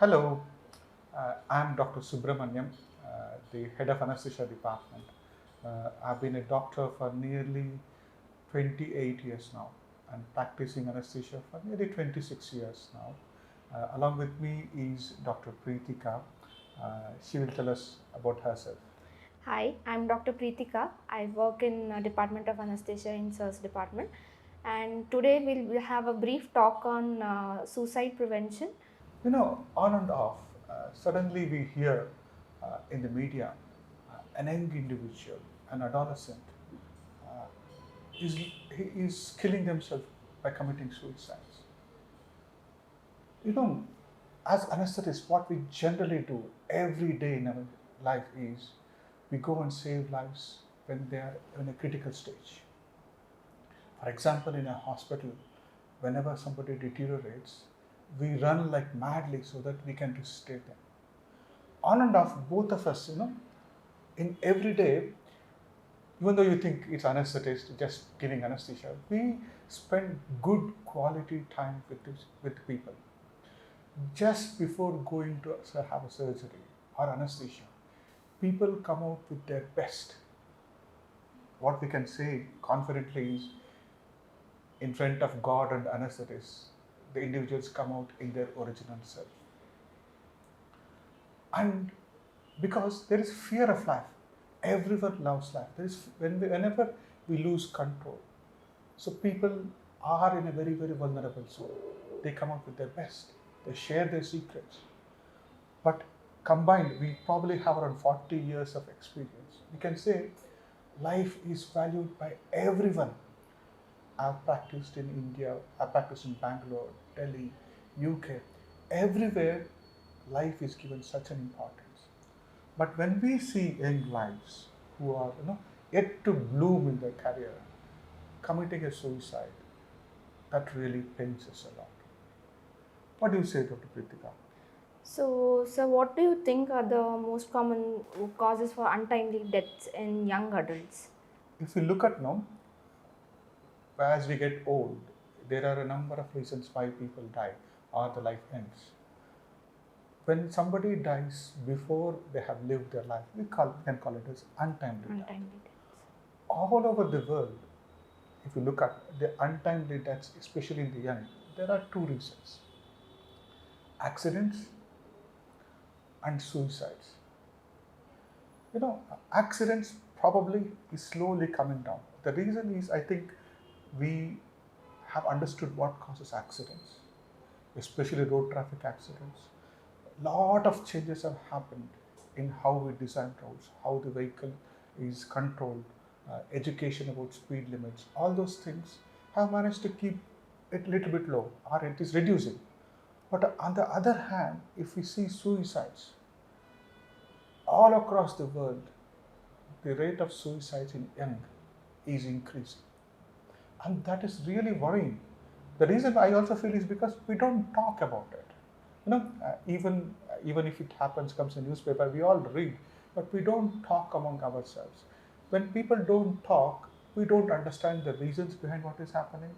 Hello, I'm Dr. Subramaniam, the head of anesthesia department. I've been a doctor for nearly 28 years now and practicing anesthesia for nearly 26 years now. Along with me is Dr. Preetika. She will tell us about herself. Hi, I'm Dr. Preetika. I work in Department of Anesthesia in SIRS department, and today we'll have a brief talk on suicide prevention. On and off, suddenly we hear in the media an young individual, an adolescent, uh, he is killing themselves by committing suicides. You know, as anesthetists, what we generally do every day in our life is we go and save lives when they are in a critical stage. For example, in a hospital, whenever somebody deteriorates, we run like madly so that we can resuscitate them. On and off, both of us, in every day, even though you think it's anesthetist just giving anesthesia, we spend good quality time with people. Just before going to have a surgery or anesthesia, people come out with their best. What we can say confidently is, in front of God and anesthetists, the individuals come out in their original self. And because there is fear of life, everyone loves life. There is whenever we lose control, so people are in a very very vulnerable zone. They come out with their best. They share their secrets. But combined, we probably have around 40 years of experience. We can say life is valued by everyone. I've practiced in India, I've practiced in Bangalore, Delhi, UK. Everywhere, life is given such an importance. But when we see young lives who are yet to bloom in their career, committing a suicide, that really pains us a lot. What do you say, Dr. Pritika? So, what do you think are the most common causes for untimely deaths in young adults? If we look at now, as we get old, there are a number of reasons why people die or the life ends. When somebody dies before they have lived their life, can call it as untimely death. Untimely deaths. All over the world, if you look at the untimely deaths, especially in the young, there are two reasons: accidents and suicides. Accidents probably is slowly coming down. The reason is, I think, we have understood what causes accidents, especially road traffic accidents. Lot of changes have happened in how we design roads, how the vehicle is controlled, education about speed limits. All those things have managed to keep it a little bit low, or it is reducing. But on the other hand, if we see suicides all across the world, the rate of suicides in young is increasing, and that is really worrying. The reason I also feel is because we don't talk about it. Even if it happens, comes in newspaper, we all read, but we don't talk among ourselves. When people don't talk, we don't understand the reasons behind what is happening.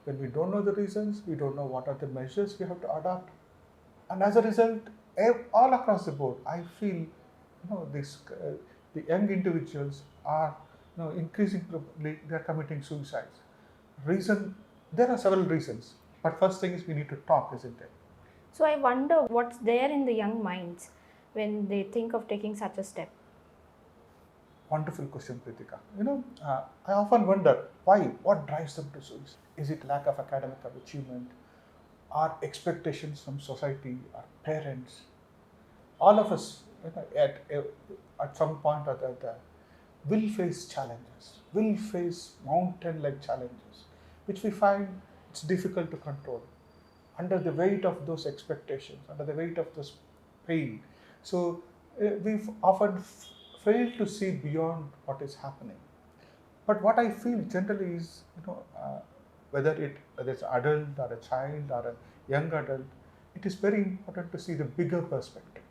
When we don't know the reasons, we don't know what are the measures we have to adopt, and as a result, all across the board, I feel this the young individuals are increasingly they are committing suicides. Reason, there are several reasons, but first thing is we need to talk, isn't it? So, I wonder what's there in the young minds when they think of taking such a step. Wonderful question, Pritika. I often wonder why, what drives them to suicide. Is it lack of academic achievement, or expectations from society, or parents? All of us, at some point or the other, will face challenges, will face mountain-like challenges, which we find it's difficult to control under the weight of those expectations, under the weight of this pain. So we've often failed to see beyond what is happening. But what I feel generally is, whether it's adult or a child or a young adult, it is very important to see the bigger perspective,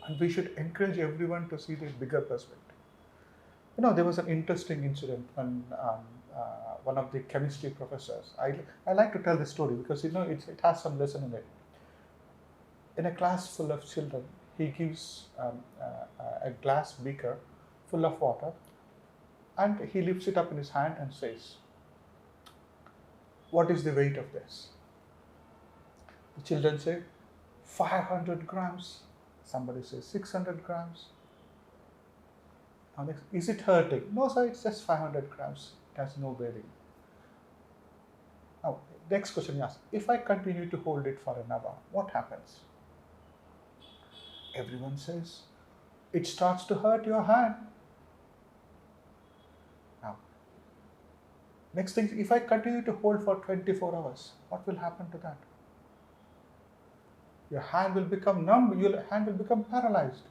and we should encourage everyone to see the bigger perspective. There was an interesting incident when one of the chemistry professors. I like to tell this story because it has some lesson in it. In a class full of children, he gives a glass beaker full of water, and he lifts it up in his hand and says, "What is the weight of this?" The children say, 500 grams. Somebody says 600 grams. Now, is it hurting? No, sir, it's just 500 grams. It has no bearing. Now, next question you ask, if I continue to hold it for an hour, what happens? Everyone says, it starts to hurt your hand. Now, next thing, if I continue to hold for 24 hours, what will happen to that? Your hand will become numb, your hand will become paralyzed.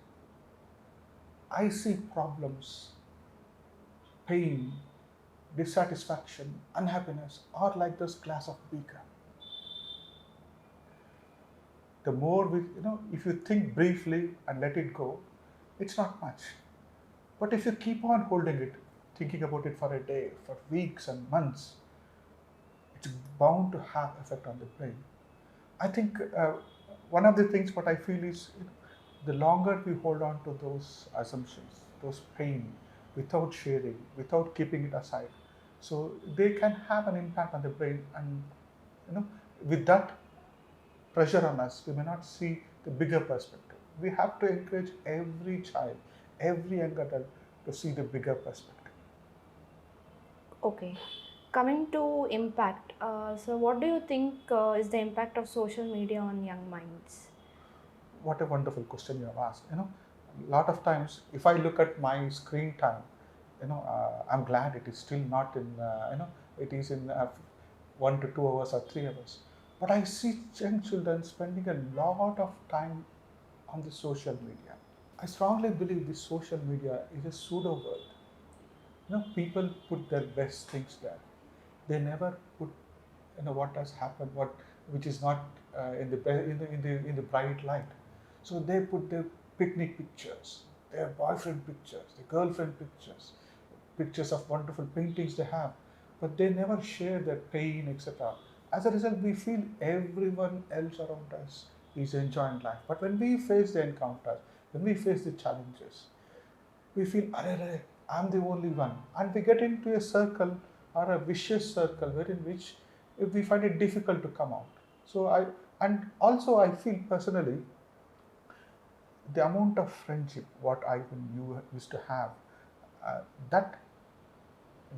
I see problems, pain, dissatisfaction, unhappiness are like this glass of beaker. The more we, if you think briefly and let it go, it's not much. But if you keep on holding it, thinking about it for a day, for weeks and months, it's bound to have effect on the brain. I think one of the things what I feel is the longer we hold on to those assumptions, those pain, without sharing, without keeping it aside, so they can have an impact on the brain, and with that pressure on us, we may not see the bigger perspective. We have to encourage every child, every young adult to see the bigger perspective. Okay. Coming to impact, so what do you think is the impact of social media on young minds? What a wonderful question you have asked. A lot of times, if I look at my screen time, I'm glad it is still not in, it is in 1 to 2 hours or 3 hours. But I see young children spending a lot of time on the social media. I strongly believe this social media is a pseudo world. People put their best things there. They never put, what has happened, which is not in the bright light. So they put their picnic pictures, their boyfriend pictures, their girlfriend pictures, pictures of wonderful paintings they have, but they never share their pain, etc. As a result, we feel everyone else around us is enjoying life. But when we face the encounters, when we face the challenges, we feel, "Arre, I'm the only one." And we get into a circle or a vicious circle wherein which if we find it difficult to come out. And also I feel personally, the amount of friendship what I and you used to have, that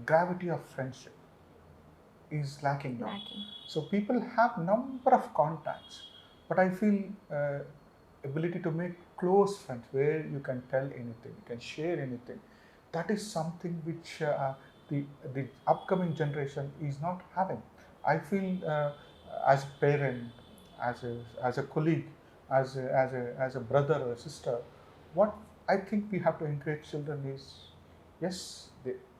gravity of friendship is lacking now. So people have number of contacts, but I feel ability to make close friends where you can tell anything, you can share anything. That is something which the upcoming generation is not having. I feel as a parent, as a colleague, as a brother or a sister, what I think we have to encourage children is, yes,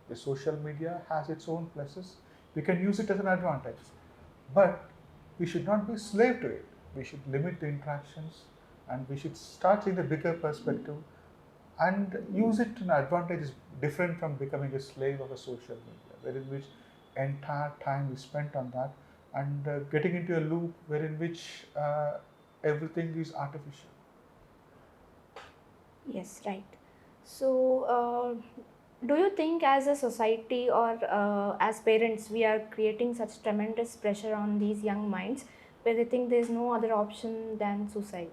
the social media has its own pluses. We can use it as an advantage, but we should not be slave to it. We should limit the interactions, and we should start seeing the bigger perspective and use it to an advantage is different from becoming a slave of a social media, wherein which entire time is spent on that, and getting into a loop wherein which everything is artificial. Yes, right. So, do you think as a society or as parents, we are creating such tremendous pressure on these young minds where they think there's no other option than suicide?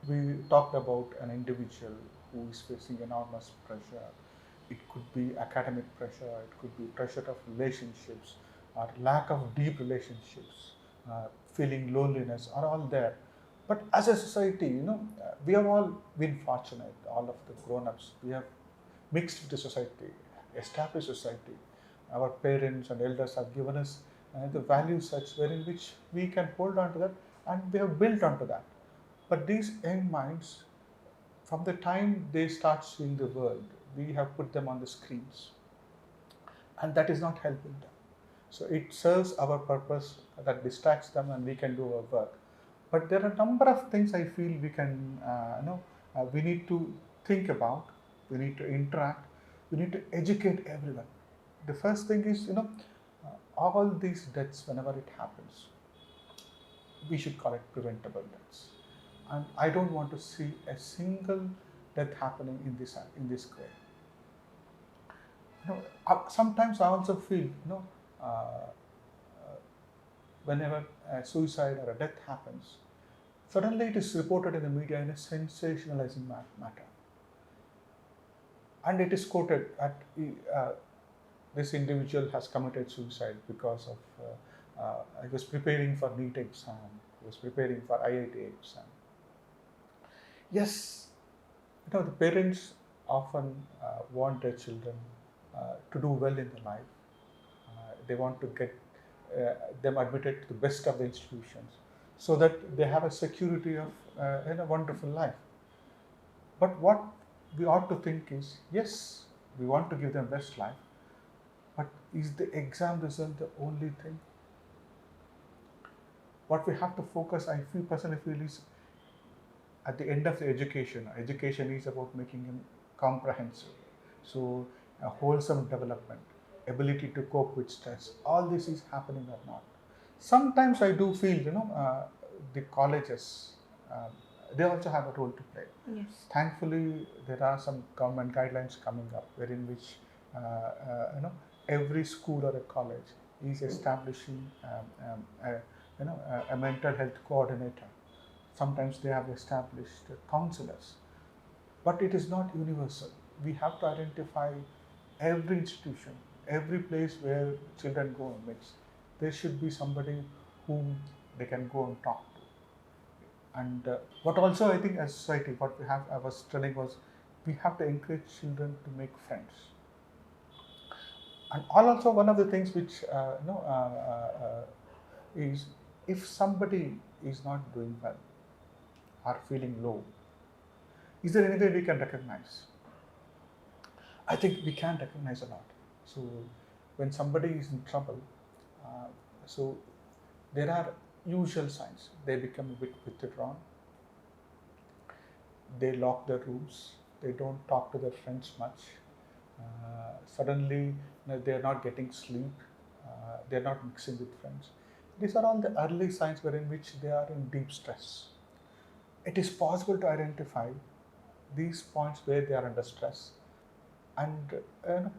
We talked about an individual who is facing enormous pressure. It could be academic pressure, it could be pressure of relationships or lack of deep relationships, feeling loneliness are all there. But as a society, we have all been fortunate, all of the grown-ups. We have mixed with the society, established society. Our parents and elders have given us the values such wherein which we can hold on to that, and we have built onto that. But these young minds, from the time they start seeing the world, we have put them on the screens, and that is not helping them. So it serves our purpose, that distracts them, and we can do our work. But there are a number of things I feel we can, we need to think about, we need to interact, we need to educate everyone. The first thing is, all these deaths, whenever it happens, we should call it preventable deaths. and I don't want to see a single death happening in this square. Sometimes I also feel, uh, whenever a suicide or a death happens, suddenly it is reported in the media in a sensationalizing matter, and it is quoted that this individual has committed suicide because of he was preparing for NEET exam, he was preparing for IIT exam. Yes, the parents often want their children to do well in their life. They want to get them admitted to the best of the institutions so that they have a security of in a wonderful life. But what we ought to think is, yes, we want to give them best life, but is the exam result the only thing? What we have to focus, I feel personally feel, is at the end of the education. Education is about making him comprehensive. So a wholesome development, ability to cope with stress, all this is happening or not. Sometimes I do feel, the colleges, they also have a role to play. Yes. Thankfully, there are some government guidelines coming up wherein which, every school or a college is establishing a mental health coordinator. Sometimes they have established counselors, but it is not universal. We have to identify every institution, every place where children go and mix. There should be somebody whom they can go and talk to. And what also I think as society, what I was telling was, we have to encourage children to make friends. And also one of the things which is, if somebody is not doing well or feeling low, is there any way we can recognize? I think we can recognize a lot. So when somebody is in trouble, so there are usual signs. They become a bit withdrawn. They lock their rooms. They don't talk to their friends much. Suddenly, they are not getting sleep. They are not mixing with friends. These are all the early signs wherein which they are in deep stress. It is possible to identify these points where they are under stress and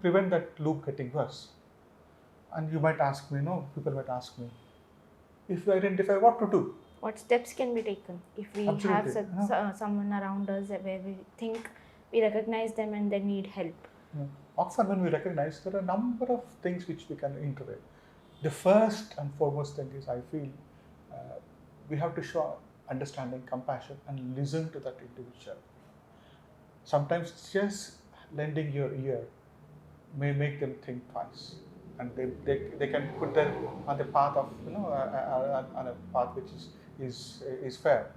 prevent that loop getting worse. And you might ask me, people might ask me, if you identify, what to do? What steps can be taken if we Absolutely. have someone around us where we think we recognize them and they need help? Often when we recognize, there are a number of things which we can intervene. The first and foremost thing is, I feel, we have to show understanding, compassion, and listen to that individual. Sometimes just lending your ear may make them think twice, and they can put them on the path of on a path which is fair.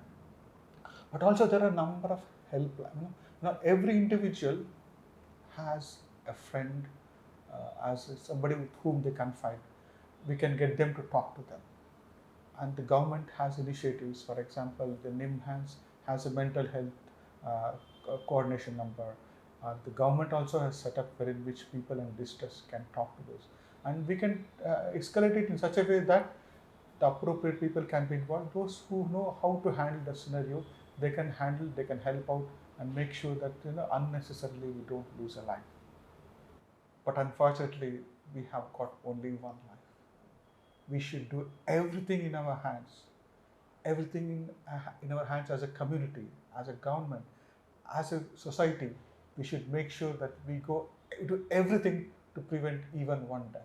But also there are a number of helplines. Every individual has a friend, as somebody with whom they confide. We can get them to talk to them. And the government has initiatives. For example, the NIM has a mental health coordination number. The government also has set up wherein which people in distress can talk to those. And we can escalate it in such a way that the appropriate people can be involved. Those who know how to handle the scenario, they can help out and make sure that unnecessarily we don't lose a life. But unfortunately, we have got only one life. We should do everything in our hands, everything in our hands as a community, as a government, as a society. We should make sure that we do everything to prevent even one death.